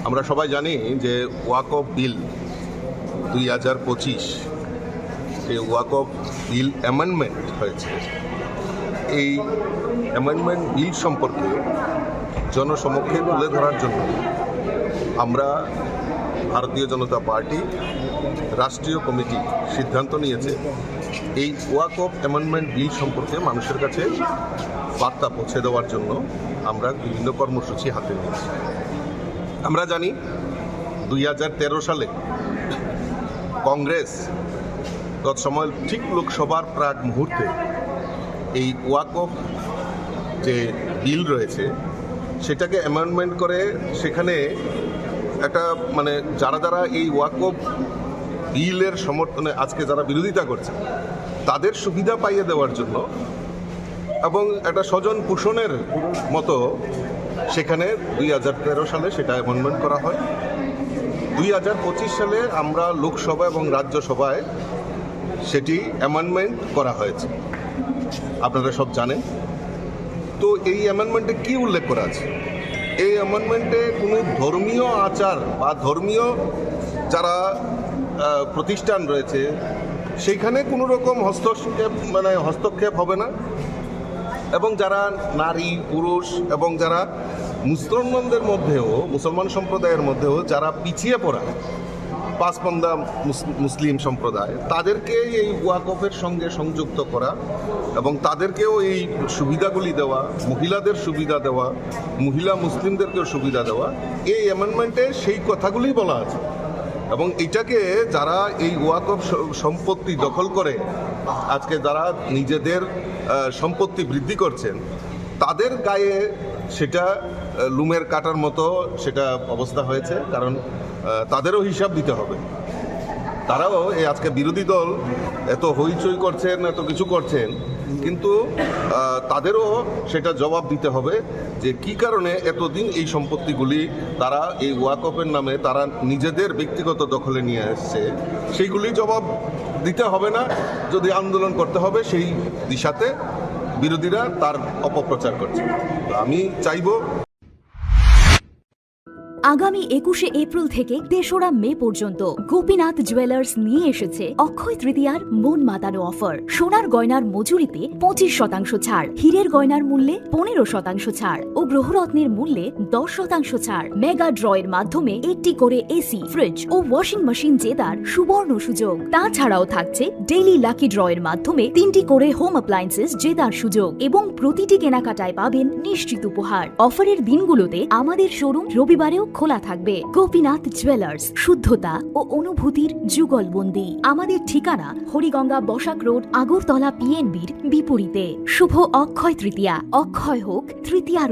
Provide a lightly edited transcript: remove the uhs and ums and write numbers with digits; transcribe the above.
আমরা সবাই জানি যে ওয়াকফ বিল 2025 এই ওয়াকফ বিল অ্যামেন্ডমেন্ট হয়েছে। এই অ্যামেন্ডমেন্ট বিল সম্পর্কে জনসমক্ষে তুলে ধরার জন্য আমরা ভারতীয় জনতা পার্টি রাষ্ট্রীয় কমিটি সিদ্ধান্ত নিয়েছে এই ওয়াকফ অ্যামেন্ডমেন্ট বিল সম্পর্কে মানুষের কাছে বার্তা পৌঁছে দেওয়ার জন্য আমরা বিভিন্ন কর্মসূচি হাতে নিয়েছি। আমরা জানি 2013 সালে কংগ্রেস তৎসময় ঠিক লোকসভার প্রাক মুহূর্তে এই ওয়াকফ যে বিল রয়েছে সেটাকে অ্যামেন্ডমেন্ট করে সেখানে একটা যারা এই ওয়াকফ বিলের সমর্থনে আজকে যারা বিরোধিতা করছে তাদের সুবিধা পাইয়ে দেওয়ার জন্য এবং একটা স্বজন পোষণের মতো সেখানে 2013 সালে সেটা অ্যামেন্ডমেন্ট করা হয়। 2025 সালে আমরা লোকসভা এবং রাজ্যসভায় সেটি অ্যামেন্ডমেন্ট করা হয়েছে, আপনারা সব জানেন। তো এই অ্যামেন্ডমেন্টে কি উল্লেখ করা আছে? এই অ্যামেন্ডমেন্টে কোনো ধর্মীয় আচার বা ধর্মীয় যারা প্রতিষ্ঠান রয়েছে সেইখানে কোনো রকম হস্তক্ষেপ হবে না, এবং যারা নারী পুরুষ এবং যারা মুসলমান সম্প্রদায়ের মধ্যেও যারা পিছিয়ে পড়া পাঁচপন্দা মুসলিম সম্প্রদায় তাদেরকে এই ওয়াকফের সঙ্গে সংযুক্ত করা এবং তাদেরকেও এই সুবিধাগুলি দেওয়া, মহিলাদের সুবিধা দেওয়া, মহিলা মুসলিমদেরকেও সুবিধা দেওয়া, এই অ্যামেন্ডমেন্টে সেই কথাগুলি বলা আছে। এবং এটাকে যারা এই ওয়াকফ সম্পত্তি দখল করে আজকে যারা নিজেদের সম্পত্তি বৃদ্ধি করছেন তাদের গায়ে সেটা লুমের কাটার মতো সেটা অবস্থা হয়েছে, কারণ তাদেরও হিসাব দিতে হবে। তারাও এই আজকে বিরোধী দল এত হইচই করছেন, এত কিছু করছেন, কিন্তু তাদেরও সেটা জবাব দিতে হবে যে কি কারণে এতদিন এই সম্পত্তিগুলি তারা এই ওয়াকফের নামে তারা নিজেদের ব্যক্তিগত দখলে নিয়ে এসছে। সেইগুলি জবাব দিতে হবে না, যদি আন্দোলন করতে হবে সেই দিশাতে বিরোধীরা তার অপপ্রচার করছে। আমি চাইব আগামী 21শে এপ্রিল থেকে 3রা মে পর্যন্ত গোপীনাথ জুয়েলার্স নিয়ে এসেছে অক্ষয় তৃতীয়ার মন মাতানো অফার। সোনার গয়নার মজুরিতে 25% ছাড়, হীরের গয়নার মূল্যে 15% ছাড় ও গ্রহরত্নের মূল্যে 10% ছাড়। মেগা ড্রয়ের মাধ্যমে একটি করে এসি, ফ্রিজ ও ওয়াশিং মেশিন জেতার সুবর্ণ সুযোগ। তাছাড়াও থাকছে ডেইলি লাকি ড্রয়ের মাধ্যমে 3টি করে হোম অ্যাপ্লায়েন্সেস জেতার সুযোগ এবং প্রতিটি কেনাকাটায় পাবেন নিশ্চিত উপহার। অফারের দিনগুলোতে আমাদের শোরুম রবিবারেও খোলা থাকবে। গোপীনাথ জুয়েলার্স, শুদ্ধতা ও অনুভূতির যুগলবন্দি। আমাদের ঠিকানা হরিগঙ্গা বসাক রোড, আগরতলা PNBর বিপরীতে। শুভ অক্ষয় তৃতীয়া। অক্ষয় হোক তৃতীয়ার